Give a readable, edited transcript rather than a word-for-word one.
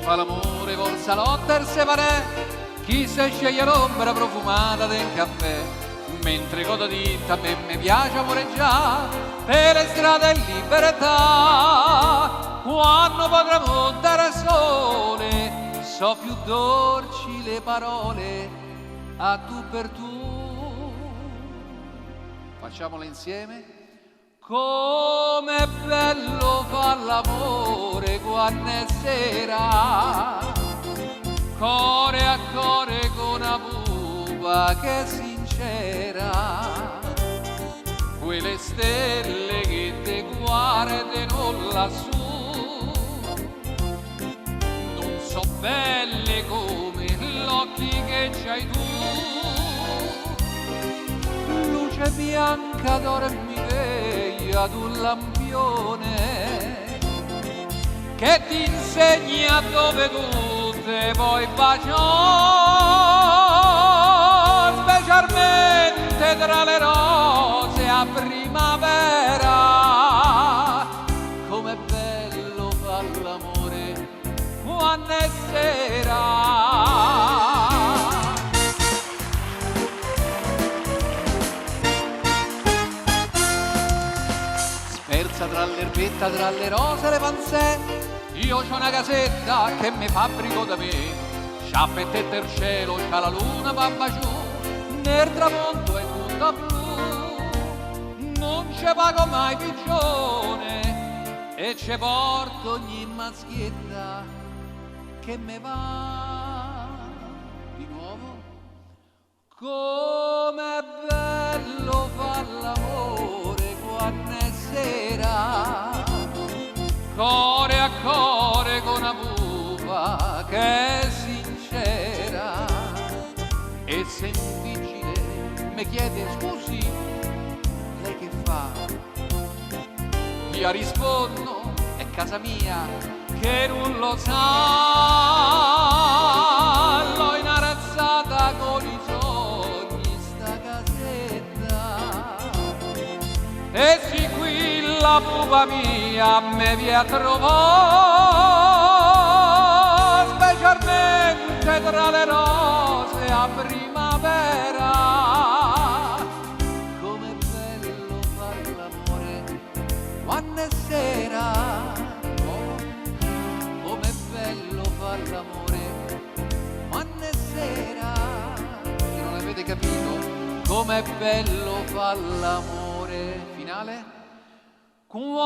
fa l'amore col salotto e se parè, chi se sceglie l'ombra profumata del caffè, mentre coda ditta a me mi piace amoreggiare per le strade in libertà. Quando potrà montare il sole, so più dolci le parole a tu per tu. Facciamole insieme. Com'è bello fa l'amore quando è sera, core a core con una pupa che è sincera, quelle stelle che te guardano lassù, non so belle come l'occhi che c'hai tu, luce bianca dormi ad un lampione che ti insegna dove tu te puoi baciare, specialmente tra le rose a primavera. Com'è bello fa l'amore quando è sera. Tra l'erbetta, tra le rose e le panzè, io c'ho una casetta che mi fabbrico da me, sciappette del cielo, c'ha la luna babba giù, nel tramonto è tutto blu, non ci pago mai pigione e ci porto ogni maschietta che me va di nuovo. Com'è bello fa l'amore quando è sera, core a core con una pupa che è sincera, e se difficile mi chiede scusi, lei che fa? Io rispondo, è casa mia che non lo sa, l'ho inarazzata con i sogni sta casetta, e sì qui la pupa mia me vi a trovare, specialmente tra le rose a primavera. Com'è bello far l'amore quando è sera, oh, com'è bello far l'amore quando è sera. Se non avete capito, com'è bello far l'amore. Finale? Quando